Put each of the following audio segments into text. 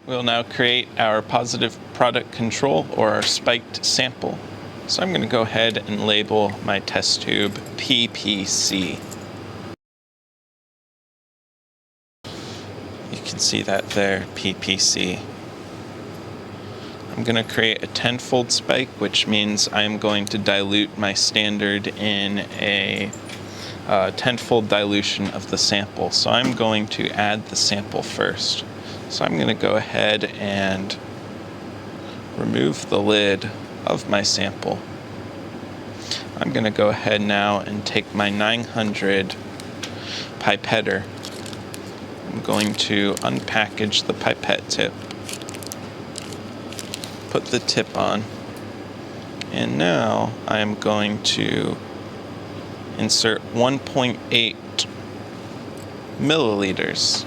We'll now create our positive product control, or our spiked sample. So I'm going to go ahead and label my test tube PPC. You can see that there, PPC. I'm going to create a 10-fold spike, which means I'm going to dilute my standard in a 10-fold dilution of the sample. So I'm going to add the sample first. So I'm going to go ahead and remove the lid of my sample. I'm going to go ahead now and take my 900 pipetter. I'm going to unpackage the pipette tip, put the tip on, and now I'm going to insert 1.8 milliliters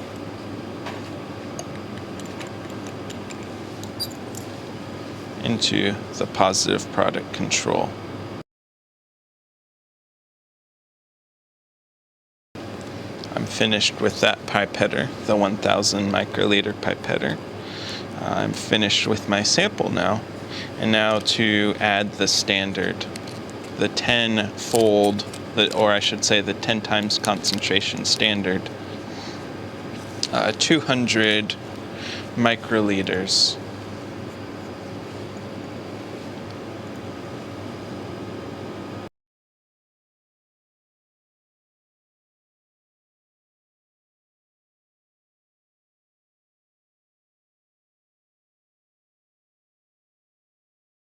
into the positive product control. I'm finished with that pipetter, the 1000 microliter pipetter. I'm finished with my sample now. And now to add the standard, the 10-fold, or I should say the 10 times concentration standard, 200 microliters.